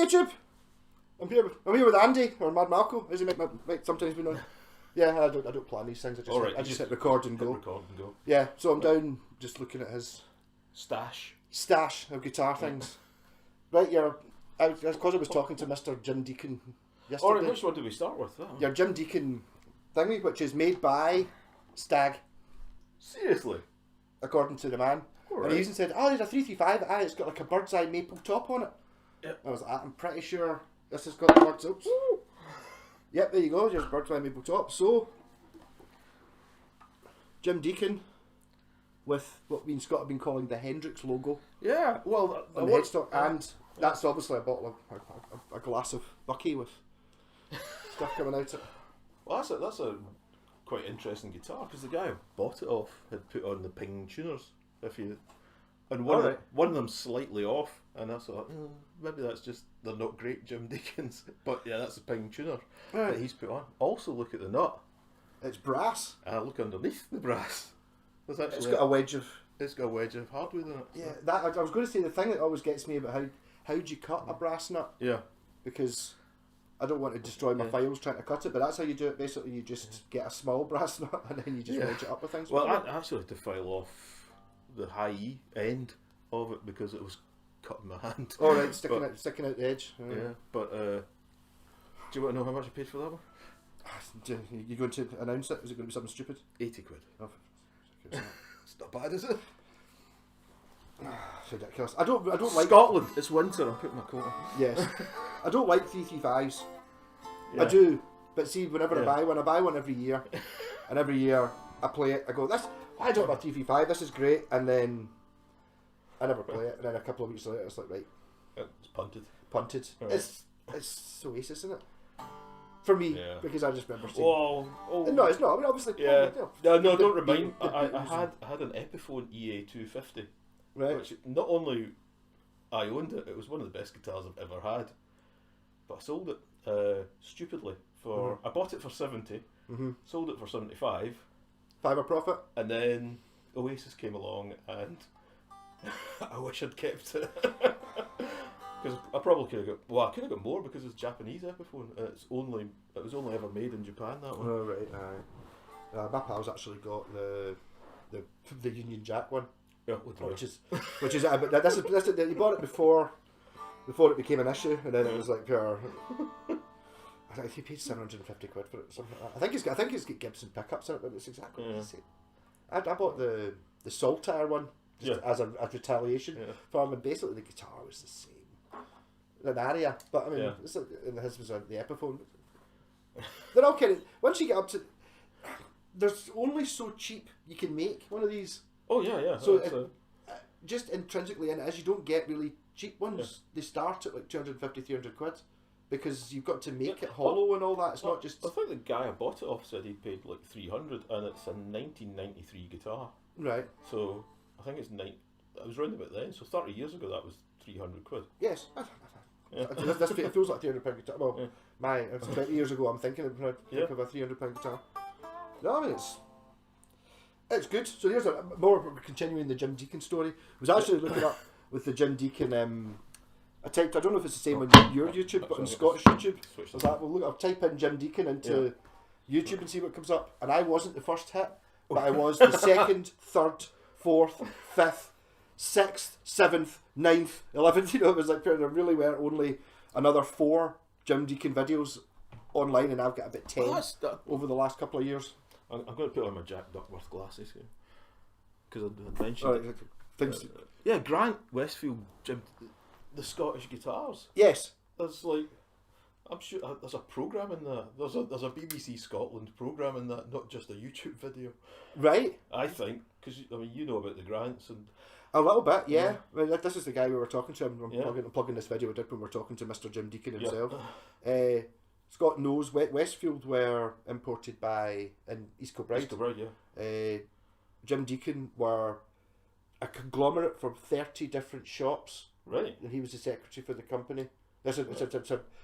YouTube! I'm here with Andy, or Mad Malco, as he might sometimes be known. Yeah, I don't plan these things, I just hit record and go. Yeah, so I'm down just looking at his stash of guitar things. Right, because I was talking to Mr. Jim Deacon yesterday. Alright, which one do we start with? Your Jim Deacon thingy, which is made by Stag. Seriously? According to the man. Right. And he even said, oh, there's a 335, it's got like a bird's eye maple top on it. Yep. I was like, I'm pretty sure this has got the bird's eye. Yep, there you go, there's bird's eye maple top. So, Jim Deacon with what me and Scott have been calling the Hendrix logo. Yeah, well, on the headstock, and that's obviously a bottle of a glass of Bucky with stuff coming out of it. Well, that's a quite interesting guitar, because the guy who bought it off had put on the Ping tuners. And one of them slightly off, and I thought, maybe that's just, they're not great Jim Deacons, but yeah, that's the Ping tuner that he's put on. Also, look at the nut. It's brass. Look underneath the brass. It's got a wedge of hardwood in it. Yeah, I was going to say the thing that always gets me about how do you cut a brass nut? Yeah. Because I don't want to destroy my files trying to cut it, but that's how you do it. Basically, you just get a small brass nut and then you just wedge it up with things. Well, I actually had to file off the high E end of it because it was cut in my hand. Oh right, sticking out the edge. Yeah, but do you want to know how much I paid for that one? You going to announce it? Is it going to be something stupid? 80 quid. Oh, it's not bad, is it? It's ridiculous. I don't like Scotland. It's winter. I'm putting my coat on. Yes, I don't like 335s. Yeah. I do, but see, whenever I buy one every year, and every year I play it. I go, I don't have a 335. This is great, and then I never play it. And then a couple of weeks later, it's like it's punted. Right. It's Oasis, isn't it? For me, because I just remember seeing. No, it's not. I mean, obviously. Yeah. No, don't remind. I had an Epiphone EA 250. Right. Which not only I owned it, it was one of the best guitars I've ever had. But I sold it stupidly for. I bought it for 70. Sold it for 75. Fiver profit. And then Oasis came along, and I wish I'd kept it. Because I probably could have got. Well, I could have got more because it's Japanese Epiphone. And it was only ever made in Japan. That one. Oh right. My pal's actually got the Union Jack one. Yeah, which is but that's you bought it before it became an issue, and then it was like pure. I think he paid 750 quid for it. Something like that. I think it's got Gibson pickups in it, but it's exactly the same. I bought the Saltire one just as a retaliation for him, and basically the guitar was the same. An Aria, but I mean, and his was the Epiphone. They're all kind of, once you get up to, there's only so cheap you can make one of these. Oh yeah. So just intrinsically in it, as you don't get really cheap ones, they start at like 250, 300 quid, because you've got to make it hollow and all that. It's not just. I think the guy I bought it off said he paid like 300, and it's a 1993 guitar. Right. So I think it's I was round about then. So 30 years ago, that was 300 quid. Yes. It feels like a £300 guitar. Well, it was 20 years ago. I'm thinking of a £300 guitar. No, I mean it's good. So here's more continuing the Jim Deacon story. I was actually looking up with the Jim Deacon. I don't know if it's the same on your YouTube, but on Scottish YouTube, I was like, well, look, I'll type in Jim Deacon into YouTube and see what comes up. And I wasn't the first hit, but I was the second, third, fourth, fifth, 6th, 7th, 9th, 11th. You know, it was like there really were only another 4 Jim Deacon videos online, and I've got about 10 over the last couple of years. I'm going to put on my Jack Duckworth glasses here because I mentioned things. Grant Westfield, Jim, the Scottish guitars. Yes, there's I'm sure there's a program in that. There's a BBC Scotland program in that, not just a YouTube video. Right. I think because I mean you know about the Grants and. A little bit, yeah. I mean, this is the guy we were talking to. I'm plugging this video we did when we were talking to Mr. Jim Deacon himself. Scott knows Westfield were imported by in East Kilbride. East Kilbride, yeah. Jim Deacon were a conglomerate from 30 different shops. Right. And he was the secretary for the company. It's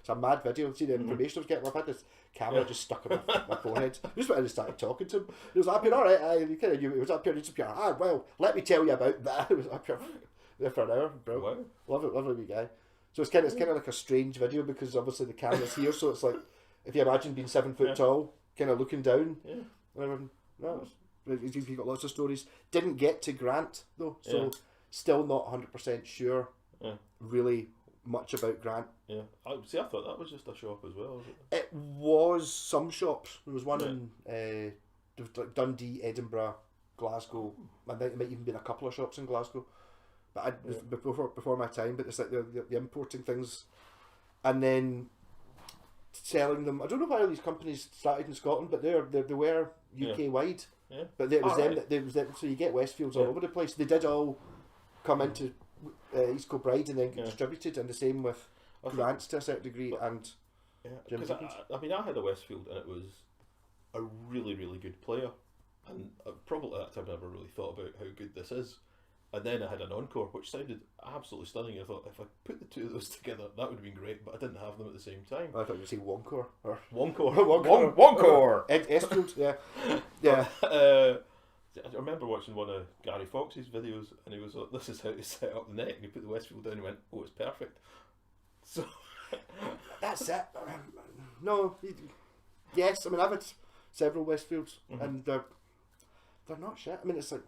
a mad video. See the information I was getting. I've had this camera just stuck in my forehead. Just when I started talking to him, he was like, "I've been all right." He kind of knew it was up here. He's up here. Well, let me tell you about that. It was up here there for an hour, bro. Wow. Lovely wee guy. So it's kind of like a strange video because obviously the camera's here, so it's like if you imagine being 7 foot tall, kind of looking down. Yeah. No, you've got lots of stories. Didn't get to Grant though, so still not 100% sure. Really much about Grant. Yeah. I thought that was just a shop as well. Was it? It was some shops. There was one in there was like Dundee, Edinburgh, Glasgow. I think it might even been a couple of shops in Glasgow. But before my time. But it's like the importing things, and then selling them. I don't know why all these companies started in Scotland, but they were UK wide. Yeah. But it was them. That was them. So you get Westfields all over the place. They did all come into East Kilbride and then get distributed, and the same with Grants to a certain degree. And because I had a Westfield and it was a really, really good player, and probably at that time I never really thought about how good this is. And then I had an Encore, which sounded absolutely stunning. I thought if I put the two of those together, that would have been great, but I didn't have them at the same time. I thought you were saying Wonkor. Wonkor! Estfield, yeah. I remember watching one of Gary Fox's videos, and he was like, this is how to set up the neck, and he put the Westfield down and he went, oh, it's perfect. So that's it. Yes, I mean, I've had several Westfields, and they're not shit. I mean, it's like,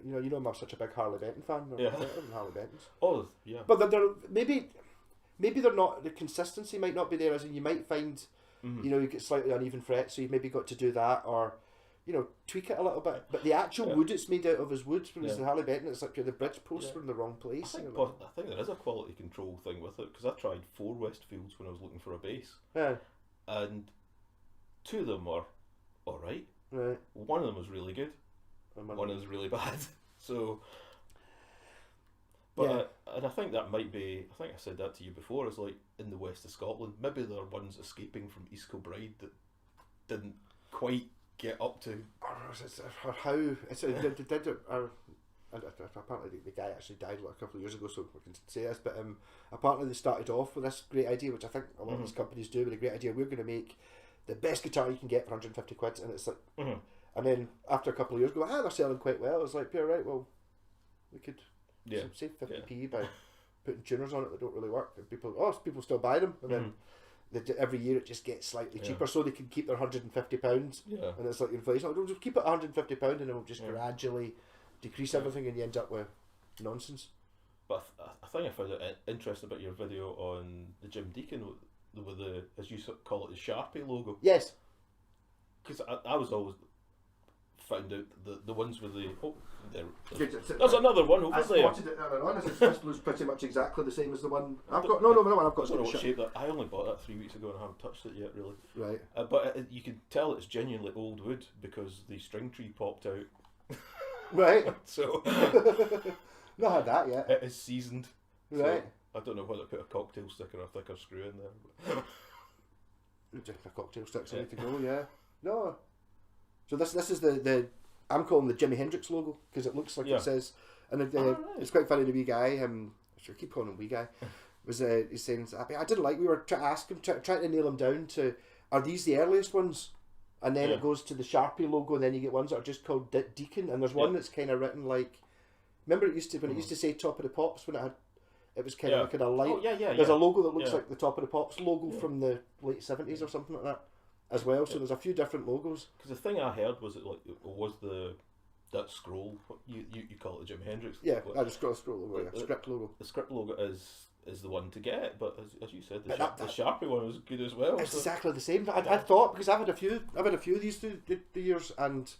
you know, I'm such a big Harley Benton fan. They're better than Harley Bentons. Oh, yeah. But they're maybe they're not, the consistency might not be there, as in you might find, you know, you get slightly uneven frets, so you've maybe got to do that, or, you know, tweak it a little bit. But the actual wood it's made out of is wood, whereas the Harley Benton, it's like the bridge posts were in the wrong place. I think there is a quality control thing with it, because I tried 4 Westfields when I was looking for a base. Yeah. And 2 of them were alright. Right. One of them was really good. One of them was really bad. So, but and I think that might be, I think I said that to you before, it's like in the west of Scotland, maybe there are ones escaping from East Kilbride that didn't quite get up to. Or how, apparently the guy actually died like a couple of years ago, so I can say this, but apparently they started off with this great idea, which I think a lot of these companies do, with a great idea, we're going to make the best guitar you can get for 150 quid, and it's like, and then after a couple of years go, they're selling quite well. It's like, yeah, right, well, we could save 50p by putting tuners on it that don't really work. And people still buy them, and then every year it just gets slightly cheaper, so they can keep their £150. Yeah. And it's like inflation. We'll just keep it £150, and then we'll just gradually decrease everything, and you end up with nonsense. But I think I found it interesting about your video on the Jim Deacon with the, as you call it, the Sharpie logo. Yes. Because I was always found out the ones with the there's another one over there. I spotted it earlier on. This looks pretty much exactly the same as the one I've got. No, I've got. I don't know what shape that. I only bought that 3 weeks ago and I haven't touched it yet, really. Right. But you can tell it's genuinely old wood because the string tree popped out. Right. So not had that yet. It is seasoned. Right. So I don't know whether to put a cocktail stick or a thicker screw in there. Just a cocktail stick's ready to go. Yeah. No. So this is the I'm calling the Jimi Hendrix logo because it looks like it says, and it's quite funny. The wee guy, I keep calling him wee guy, was he's saying, I didn't like. We were trying to ask him, trying to nail him down to, are these the earliest ones? And then it goes to the Sharpie logo, and then you get ones that are just called Deacon, and there's one that's kind of written like, remember it used to say Top of the Pops when it was kind of like a light. Oh, yeah. There's a logo that looks like the Top of the Pops logo from the late 70s or something like that. As well, so there's a few different logos. Because the thing I heard was that scroll. You call it the Jimi Hendrix. Yeah, I just got a scroll logo. Script logo. The script logo is the one to get, but as you said, the Sharpie one was good as well. It's exactly the same. I thought, because I've had a few of these through the years, and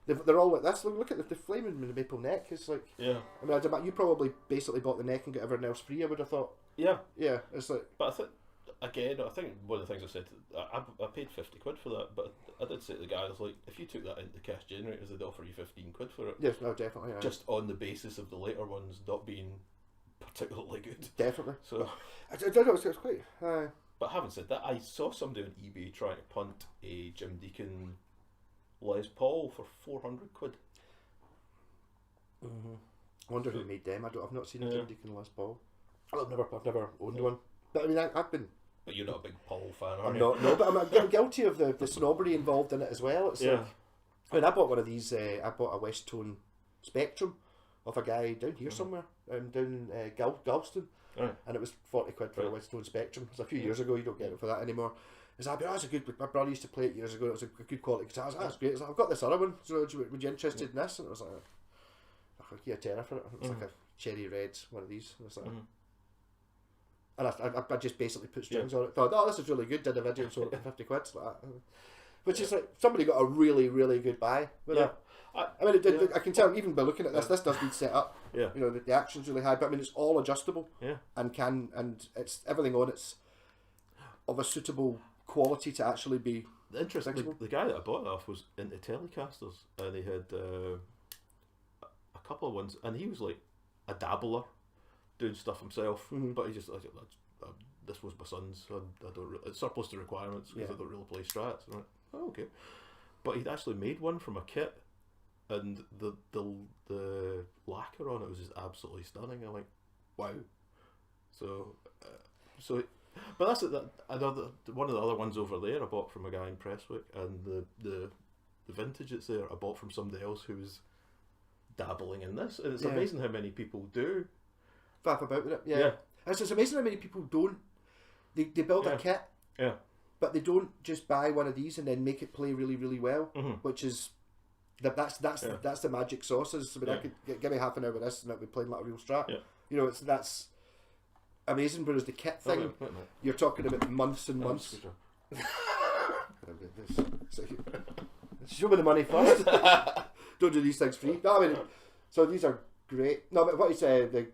they're all like this. Look at the flaming maple neck. It's like, I mean, you probably basically bought the neck and got everything else free. I would have thought. Yeah. It's like, but I think one of the things I said, I paid 50 quid for that, but I did say to the guy, I was like, if you took that into cash generators, they'd offer you 15 quid for it. Yes, no, definitely. Yeah. Just on the basis of the later ones not being particularly good. Definitely. So I don't know, it's quite. But having said that, I saw somebody on eBay trying to punt a Jim Deacon Les Paul for 400 quid. I wonder who made them. I've not seen a Jim Deacon Les Paul. I've never owned one. But I mean, I've been. But you're not a big Paul fan, are you? No, but I'm guilty of the snobbery involved in it as well. It's like, I mean, I bought one of these. I bought a West Tone Spectrum off a guy down here somewhere, down in Galveston. and it was 40 quid for a Whetstone Spectrum. It was a few years ago. You don't get it for that anymore. He's like, that's a good. My brother used to play it years ago. It was a good quality guitar. I was like, that's great. He's like, I've got this other one. So would you interested in this? And it was like, I'll give you a tenner for it. It was like a cherry red one of these. And it was like, and I just basically put strings on it. Thought, oh, this is really good. Did a video and sold it for 50 quid. Like that. Which is like somebody got a really, really good buy with it. I mean, I can tell even by looking at this does need set up. Yeah. You know, the action's really high, but I mean, it's all adjustable. Yeah. And it's everything on it's of a suitable quality to actually be interesting. The guy that I bought it off was into Telecasters, and he had a couple of ones, and he was like a dabbler, doing stuff himself. But he just this was my son's. So I don't really, it's surplus to requirements because I don't really play Strats. And I'm like, oh, okay. But he'd actually made one from a kit, and the lacquer on it was just absolutely stunning. I'm like, wow. So. But that's another one of the other ones over there I bought from a guy in Prestwick, and the vintage that's there I bought from somebody else who was dabbling in this, and it's amazing how many people do faff about with it. Yeah. And it's amazing how many people don't. They build a kit, but they don't just buy one of these and then make it play really, really well, which is that's the magic sauces. I mean, I could give me half an hour with this and I'd be playing like a real Strat. You know, that's amazing. Whereas the kit thing, you're talking about months and months. Show me the money first. Don't do these things free. No, I mean, so these are great. No, but what he said, the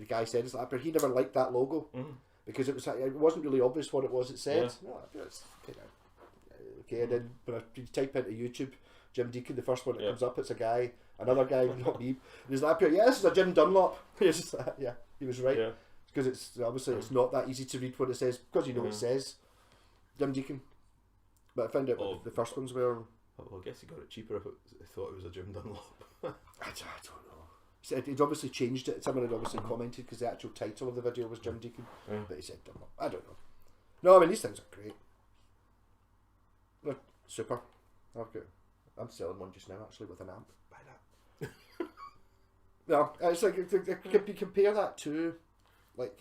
guy said is that he never liked that logo because it wasn't really obvious what it was. It said, no, it's kind of okay. And then when you type into YouTube, Jim Deacon, the first one that comes up, it's a guy, another guy, not me. And he's like, yeah, this is a Jim Dunlop. He's just like, yeah, he was right. Because it's obviously it's not that easy to read what it says because you know it says Jim Deacon. But I found out the first ones were. Well, I guess he got it cheaper if he thought it was a Jim Dunlop. I don't know. So he'd obviously changed it. Someone had obviously commented because the actual title of the video was Jim Deacon, but he said Dunlop. I don't know. No, I mean these things are great. They're super. I'm selling one just now actually with an amp. Buy that. No, it's like you compare that to like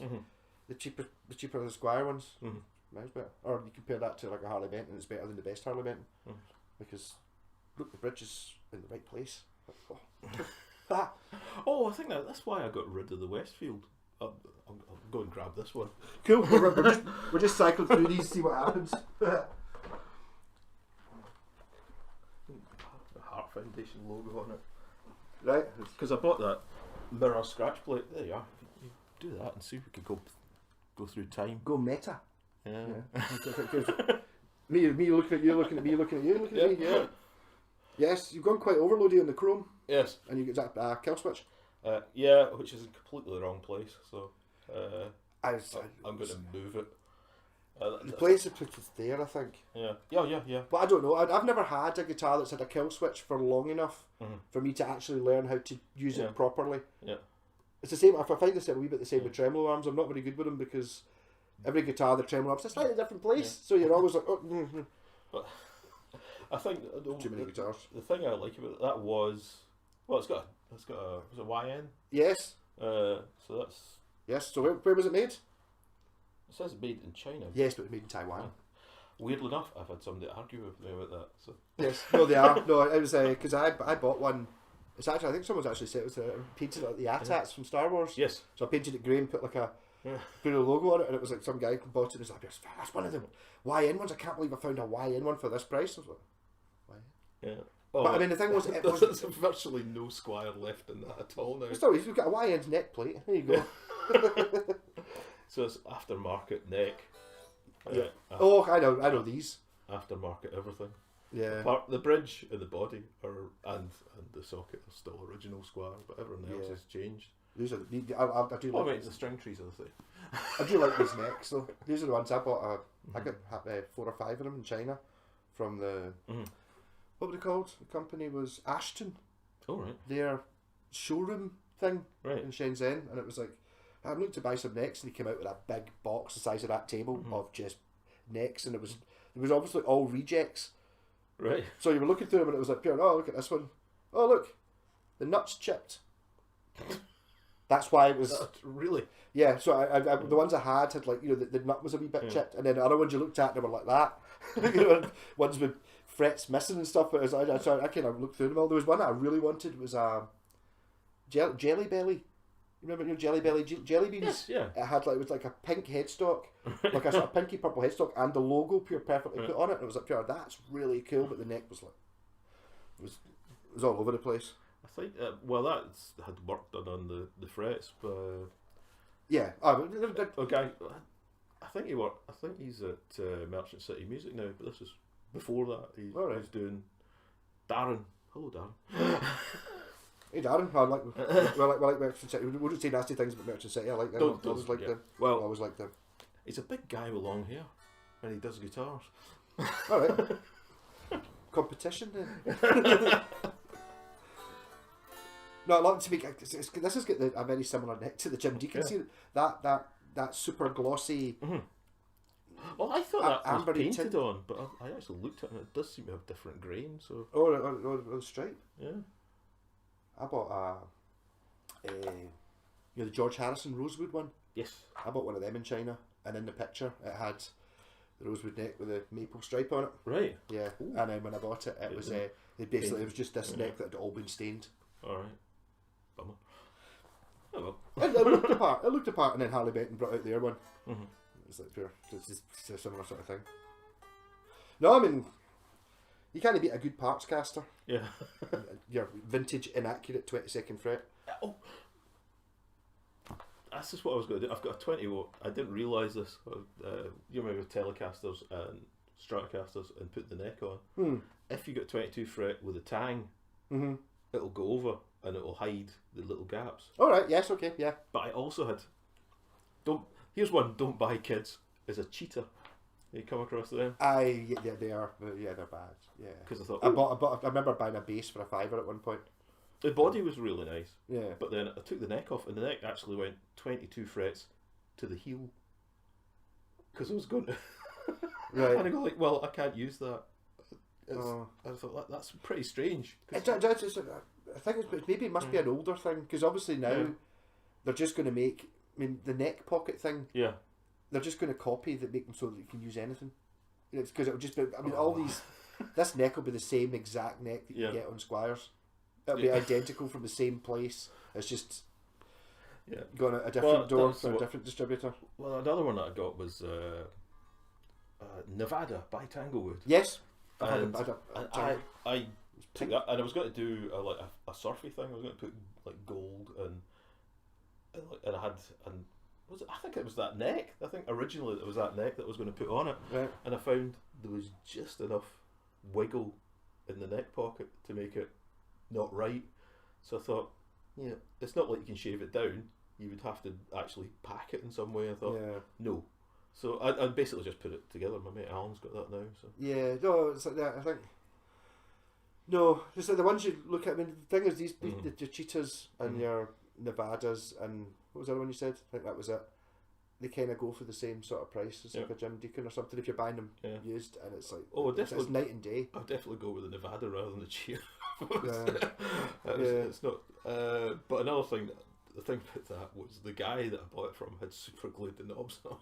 the cheaper the Squire ones. Mine's better. Or you compare that to like a Harley Benton, it's better than the best Harley Benton because look, the bridge is in the right place. I think that's why I got rid of the Westfield. I'll go and grab this one. Cool. We're just cycling through these, see what happens. The Heart Foundation logo on it. Right. Because I bought that mirror scratch plate. There you are. You do that and see if we could go through time. Go meta. Yeah. me looking at you, looking at me, looking at you, looking at me. Yeah. Yes, you've gone quite overloady on the chrome. Yes. And you get that kill switch. Yeah, which is in completely the wrong place. So I'm going to move it. The place to put it there, I think. Yeah. But I don't know. I've never had a guitar that's had a kill switch for long enough for me to actually learn how to use it properly. Yeah. It's the same. If I find this a wee bit the same with tremolo arms, I'm not very good with them because every guitar, the tremolo arms, is a slightly different place. So you're always like, But I think too many guitars. The thing I like about that was, it's got a was it YN? Yes. So that's. Yes. So where was it made? It says made in China. Yes, but it was made in Taiwan. Weirdly enough, I've had somebody argue with me about that. So. Yes, no, they are. No, it was because I bought one. It's actually, I think someone's actually said it was painted like the AT-ATs from Star Wars. Yes. So I painted it grey and put like a logo on it, and it was like some guy bought it and was like, that's one of the YN ones. I can't believe I found a YN one for this price. I was like, YN? Yeah. But I mean, the thing was, there's virtually no Squire left in that at all now. Still, you've got a YN's neck plate. There you go. So it's aftermarket neck. Yeah. I know these. Aftermarket everything. Yeah. The bridge and the body and the socket are still original Squire, but everything else has changed. These are I do like the string trees are the same. I do like these necks though. These are the ones I bought. I got 4 or 5 of them in China from the what were they called? The company was Ashton. Oh right. Their showroom thing in Shenzhen, and it was like I looked to buy some necks, and they came out with a big box the size of that table of just necks, and it was obviously all rejects. Right. So you were looking through them, and it was like, oh, look at this one. Oh, look, the nuts chipped. That's why it was... Really? Yeah, so I the ones I had like, you know, the nut was a wee bit chipped, and then the other ones you looked at, they were like that. You know, ones with frets missing and stuff, but I kind of looked through them all. There was one that I really wanted, was Jelly Belly. Remember your Jelly Belly jelly beans? Yes, yeah. It had like, it was like a pink headstock, like a sort of pinky purple headstock, and the logo perfectly put on it. And it was like, pure, that's really cool, but the neck was like, it was all over the place. I think well, that's had work done on the frets, but yeah. okay. I think he worked. I think he's at Merchant City Music now, but this is before that. He's doing Darren. Hello, Darren. Hey Darren, I like Merchant City. We wouldn't say nasty things about Merchant City. I like them. I always like them. Well, I always like them. He's a big guy with long hair, and he does guitars. All right. Competition then. No, I like to make. This has got a very similar neck to the Jim Deacon. See that super glossy. Mm-hmm. Well, I thought that was painted tint on, but I actually looked at it and it does seem to have different grain. So the stripe. Yeah. I bought you know, the George Harrison rosewood one. Yes. I bought one of them in China, and in the picture it had the rosewood neck with a maple stripe on it. Right. Yeah. Ooh. And then when I bought it, it was it was just this neck that had all been stained. All right. Bummer. Oh well. It looked apart. It looked apart, and then Harley Benton brought out their one. Mm-hmm. It's like pure. It's just a similar sort of thing. No, I mean, you can't beat a good parts caster. Yeah. Your vintage inaccurate 22nd fret. Oh. That's just what I was going to do. I've got a 20 watt. I didn't realise this. You remember Telecasters and Stratocasters and put the neck on. If you got 22 fret with a tang, it'll go over and it'll hide the little gaps. All right. Yes. Okay. Yeah. But I also had. Here's one. Don't buy, kids. Is a cheater. You come across them? Yeah, they are. Yeah, they're bad. Yeah. Because I thought I remember buying a bass for $5 at one point. The body was really nice. Yeah. But then I took the neck off, and the neck actually went 22 frets to the heel. Because I was going to. Right. And I go like, well, I can't use that. I thought that's pretty strange. I think it must be an older thing, because obviously now they're just going to make. I mean, the neck pocket thing. Yeah. They're just going to copy that, make them so that you can use anything. It's because it'll just be. I mean, all these. This neck will be the same exact neck that you get on Squires. It'll be identical from the same place. It's just going out a different door for a different distributor. Well, another one that I got was Nevada by Tanglewood. Yes. I took that, and I was going to do a surfy thing. I was going to put like gold and I had was it? I think it was that neck. I think originally it was that neck that I was going to put on it, right. And I found there was just enough wiggle in the neck pocket to make it not right. So I thought, it's not like you can shave it down. You would have to actually pack it in some way. I thought, no. So I basically just put it together. My mate Alan's got that now. So yeah, no, it's like that. I think no, it's like the ones you look at. I mean, the thing is, these the Cheetahs and your Nevadas and what was the other one you said? I think that was it. They kind of go for the same sort of price as like a Jim Deacon or something if you're buying them used, and it's like it's night and day. I'll definitely go with the Nevada rather than the Cheetah. Yeah. It's not. But another thing, the thing about that was the guy that I bought it from had super glued the knobs on.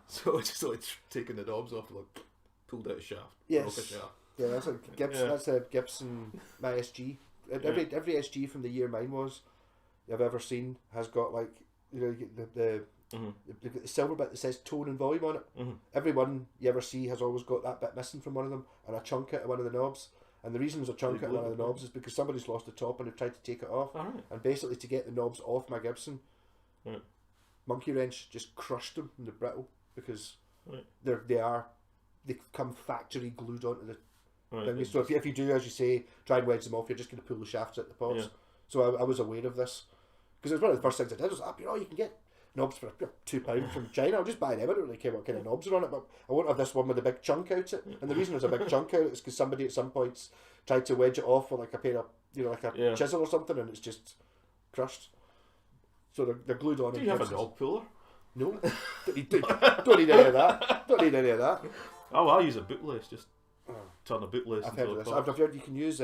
So I just like taking the knobs off, like pulled out a shaft, broke a shaft. Yeah, that's like Gibson. That's a Gibson. My SG. Every SG from the year mine was, I've ever seen has got like you get the silver bit that says tone and volume on it. Every one you ever see has always got that bit missing from one of them, and a chunk out of one of the knobs. And the reason there's a chunk out of one of the knobs is because somebody's lost the top and they've tried to take it off. And basically to get the knobs off my Gibson, Monkey Wrench just crushed them and they're brittle because they come factory glued onto the thing. So if you do, as you say, try and wedge them off, you're just going to pull the shafts at the pots. So I was aware of this because it was one of the first things I did. I was like, you can get knobs for £2 from China. I'll just buy them. I don't really care what kind of knobs are on it, but I won't have this one with a big chunk out it. And the reason there's a big chunk out it is because somebody at some points tried to wedge it off with like a pair of, like a chisel or something, and it's just crushed. So they're glued on. Do you have a knob puller? No, don't need any of that. Don't need any of that. Oh, I use a bootlace. Just turn a bootlace. I've heard of this. I've heard you can use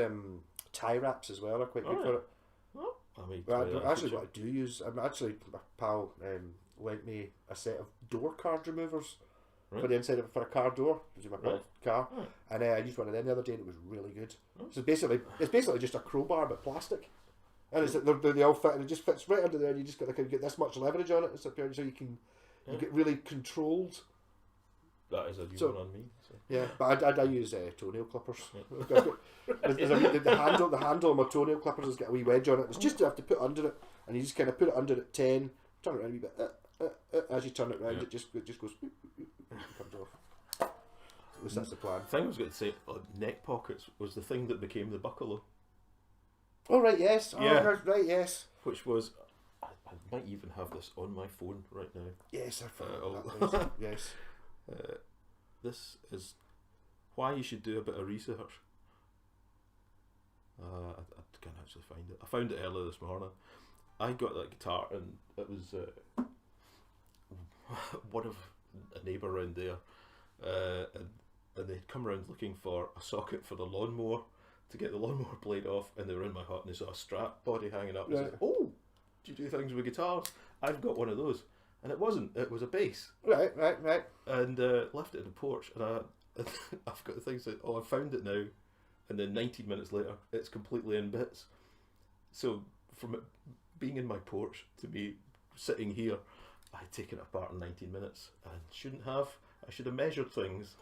tie wraps as well. They're quite good for it. Oh, Actually, what I do use, my pal lent me a set of door card removers for the inside for a car door, which is my car, and I used one of them the other day, and it was really good. So it's basically just a crowbar but plastic, and they all fit, and it just fits right under there. And you just get this much leverage on it, so you get really controlled. That is a new one on me. So. Yeah, but I use toenail clippers. The handle of my toenail clippers has got a wee wedge on it. It's just you have to put under it, and you just kind of put it under at 10, turn it around a wee bit. As you turn it around, it just goes, comes off. At least that's the plan. The thing I was going to say, neck pockets was the thing that became the buckle. Oh right, yes. Right, yes. Which was, I might even have this on my phone right now. Yes, I found that. Yes. This is why you should do a bit of research. I can't actually find it. I found it earlier this morning. I got that guitar, and it was one of a neighbour around there, and they'd come around looking for a socket for the lawnmower to get the lawnmower blade off, and they were in my hut and they saw a strap body hanging up. And said, "Oh, do you do things with guitars? I've got one of those." And it wasn't. It was a bass. Right. And left it in the porch, and I've got the thing saying, "Oh, I found it now," and then 19 minutes later, it's completely in bits. So from it being in my porch to me sitting here, I had taken it apart in 19 minutes, and shouldn't have. I should have measured things,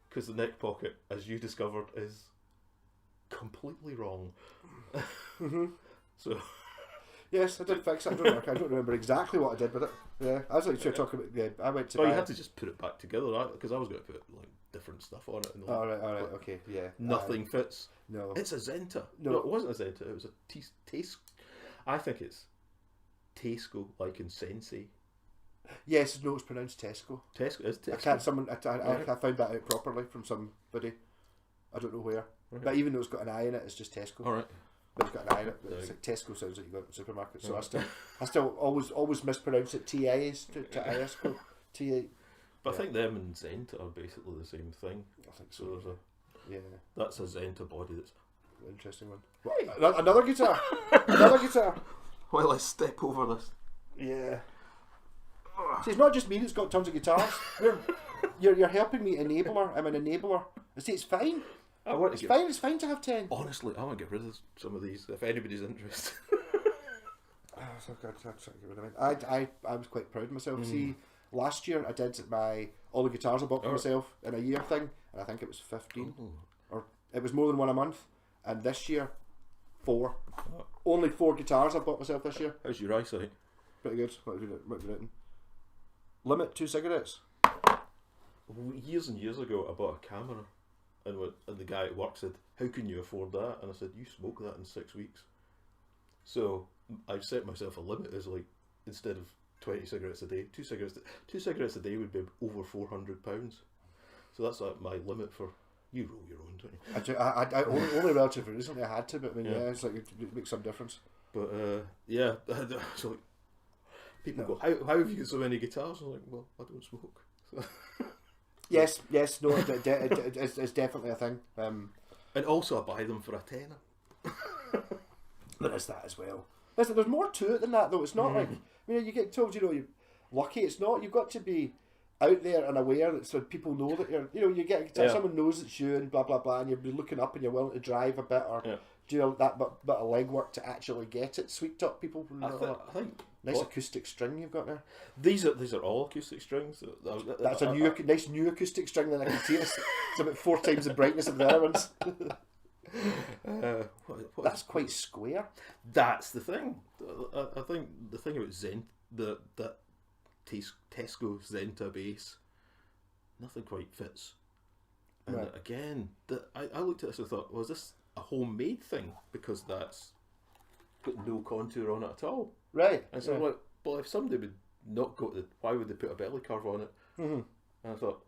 because the neck pocket, as you discovered, is completely wrong. So. Yes, I did fix it. I don't remember exactly what I did with it. Yeah, I was like talking about. Yeah, I went to. Well, you had to just put it back together, because I was going to put like different stuff on it. And all right, okay, yeah. Nothing fits. No, it's a Zenta. No, it wasn't a Zenta. It was a Tesco. I think it's Tesco, like in Sensei. Yes, no, it's pronounced Tesco. Tesco is Tesco. I found that out properly from somebody. I don't know where, but even though it's got an I in it, it's just Tesco. All right. But it's got an I in it. It's like Tesco sounds like you got it in the supermarket. So I still always mispronounce it TIS to ISCO. TA. But I think them and Zenta are basically the same thing. I think so. There's that's a Zenta body. That's an interesting one. Hey. Another guitar. Another guitar. While I step over this. Yeah. See, it's not just me that's got tons of guitars. You're helping me enabler. I'm an enabler. I see, it's fine. It's fine to have 10. Honestly, I want to get rid of some of these if anybody's interested. So good. That's get rid of it. I was quite proud of myself. See, last year I did all the guitars I bought for myself in a year thing, and I think it was 15, or it was more than one a month. And this year, 4. Only 4 guitars I bought myself this year. How's your eyesight? Pretty good. What have you written? Limit 2 cigarettes. Years and years ago, I bought a camera. And the guy at work said, "How can you afford that?" And I said, "You smoke that in 6 weeks." So I've set myself a limit as like, instead of 20 cigarettes a day, 2 cigarettes a day would be over £400. So that's like my limit for. You roll your own, don't you? I only relatively recently I had to, but I mean, it's like it makes some difference. But so like, people go, "How have you got so many guitars?" I'm like, "Well, I don't smoke." So. Yes, no, it's definitely a thing. And also, I buy them for £10. There is that as well. There's more to it than that, though. It's not like, you get told, you're lucky. It's not. You've got to be out there and aware that so people know that you get someone knows it's you and blah blah blah, and you're looking up and you're willing to drive a bit or do that bit of legwork to actually get it sweeped up. People, I think. Nice acoustic string you've got there. These are all acoustic strings. That's a nice new acoustic string that I can see. It's about 4 times the brightness of the other ones. That's quite square. That's the thing. I think the thing about that Tesco Zenta bass, nothing quite fits. And again, I looked at this and thought, was this a homemade thing? Because that's got no contour on it at all. Right. And so I'm like, well, if somebody would not go to why would they put a belly curve on it? And I thought,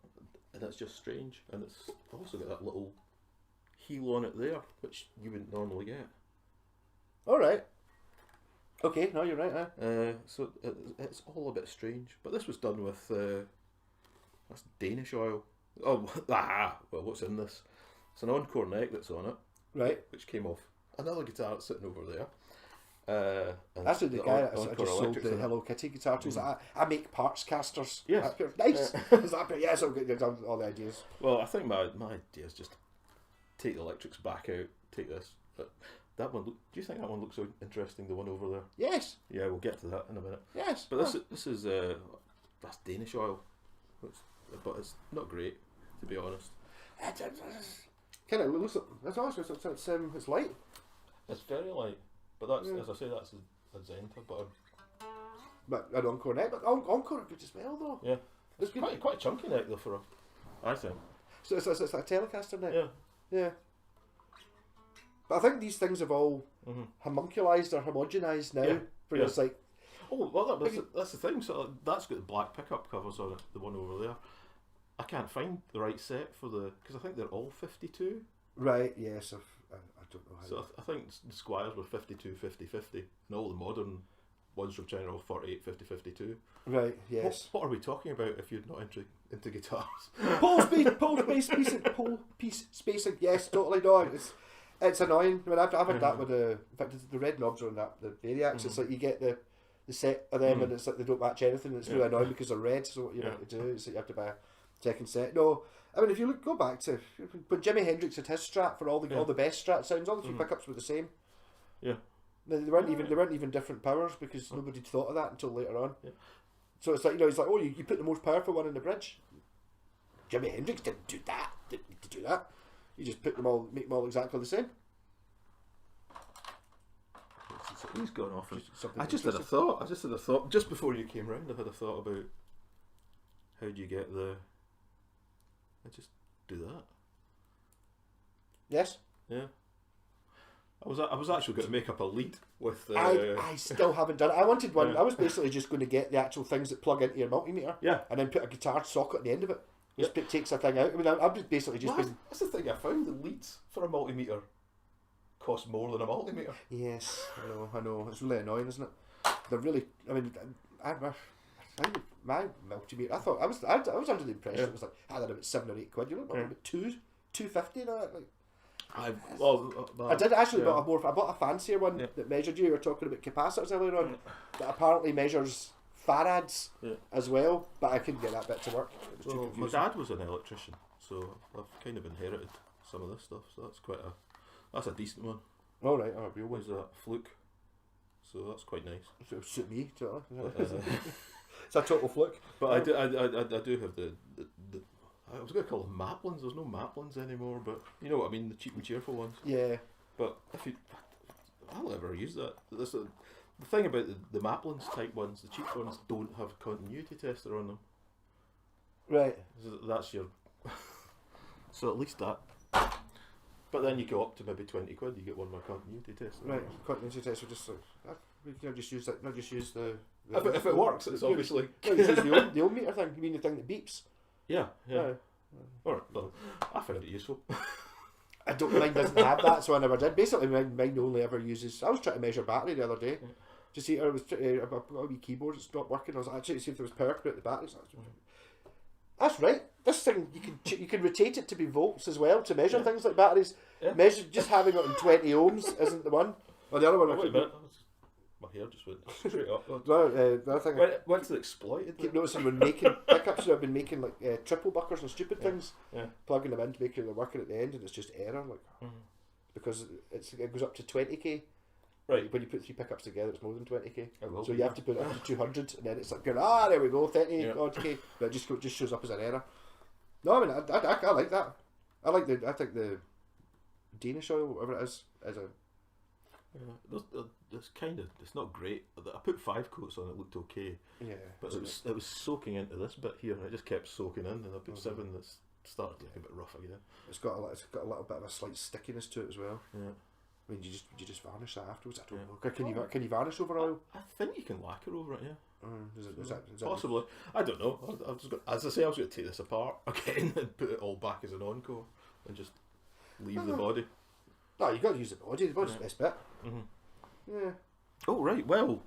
and that's just strange. And it's also got that little heel on it there, which you wouldn't normally get. All right. Okay, no, you're right. So it's all a bit strange. But this was done with that's Danish oil. Oh, well, what's in this? It's an encore neck that's on it. Right. Which came off another guitar that's sitting over there. And That's the guy that I Encore just sold Electrics, the Hello Kitty guitar to. He's like, I make parts casters. Yes. Nice. Is that, yeah, so good. All the ideas. Well, I think my idea is just take the electrics back out, take this. But that one, do you think that one looks so interesting, the one over there? Yes. Yeah, we'll get to that in a minute. Yes. But this is that's Danish oil. But it's not great, to be honest. Kind of looks like, it's light. It's very light. But that's, as I say, that's a Zenta button. But an Encore neck, but Encore are good as well though. Yeah. It's quite a chunky neck though for I think. So it's like a Telecaster neck. Yeah. Yeah. But I think these things have all homunculized or homogenized now. Yeah. Where it's like, oh, well, that's the thing. So that's got the black pickup covers on it, the one over there. I can't find the right set for because I think they're all 52. right, yes, I don't know how. So I think the Squires were 52, 50, 50, and all the modern ones from China are all 48, 50, 52. Right, yes. What are we talking about if you're not into guitars? Pole piece spacing, yes, totally. No, it's annoying. I mean, I've had that with in fact, the red knobs are on the Variacs. It's like you get the set of them and it's like they don't match anything. It's really annoying because they're red, so what you have to do is you have to buy a second set. No, I mean, if you go back to when Jimi Hendrix had his Strat for all the best Strat sounds, all the three pickups were the same. Yeah. They weren't even different powers because nobody thought of that until later on. Yeah. So it's like, it's like, oh, you put the most powerful one in the bridge. Jimi Hendrix didn't do that. Didn't need to do that. You just make them all exactly the same. He's gone off. I just had a thought. Just before you came round. I had a thought about how do you get I just do that. Yes. Yeah. I was actually going to make up a lead with. I still haven't done it. I wanted one. I was basically just going to get the actual things that plug into your multimeter. Yeah. And then put a guitar socket at the end of it. Just takes a thing out. I mean, I've just basically just been. That's the thing I found. The leads for a multimeter cost more than a multimeter. Yes, I know. It's really annoying, isn't it? They're really. I mean, my multimeter. I thought I was under the impression it was like I had about £7 or £8. You know, about £2.50 and all that. Like, I did actually I bought a fancier one that measured you. We were talking about capacitors earlier on that apparently measures farads as well, but I couldn't get that bit to work. It was too confusing. My dad was an electrician, so I've kind of inherited some of this stuff. So that's a decent one. All right, a real one. It's a fluke, so that's quite nice. So it suit me, it's a total fluke. But I do have the I was going to call them Maplins. There's no Maplins anymore, but you know what I mean, the cheap and cheerful ones. Yeah. But I'll never use that. The thing about the Maplins type ones, the cheap ones don't have a continuity tester on them. Right. That's your. So at least that. But then you go up to maybe £20, you get one more continuity tester. Right, continuity tester just we can just use that. Not just use the if it works, it's obviously. No, just use the old meter thing. You mean the thing that beeps? Yeah. Or well, I found it useful. I don't. Mine doesn't have that, so I never did. Basically, mine only ever uses. I was trying to measure battery the other day. To see, I was I've got a wee keyboard that stopped working. I was actually to see if there was power coming out the battery. That's right. This thing you can rotate it to be volts as well to measure things like batteries. Measure just having it in 20 ohms isn't the one. Or the other one. Wait a minute. My hair just went straight up. The other thing. Went to exploited. Keep noticing when making pickups, I've been making like triple buckers and stupid things, plugging them in to make sure they're working at the end, and it's just error because it goes up to 20k. Right, when you put three pickups together, it's more than 20k. So you have to put it up to 200, and then it's like, there we go, 30 odd k. But it just shows up as an error. No, I mean, I like that. I think the Danish oil, whatever it is a. It's not great. I put 5 coats on it, looked okay. Yeah. But it was soaking into this bit here, and it just kept soaking in, and I put 7 that's started to get a bit rough again. It's got a little bit of a slight stickiness to it as well. Yeah. I mean, you just varnish that afterwards? I don't know. Can you varnish over oil? I think you can lacquer over it, yeah. Is that possibly? I don't know. As I say, I was going to take this apart again and put it all back as an encore and just leave the body. No, you got to use the body. The body's the best bit. Yeah. Oh right. Well,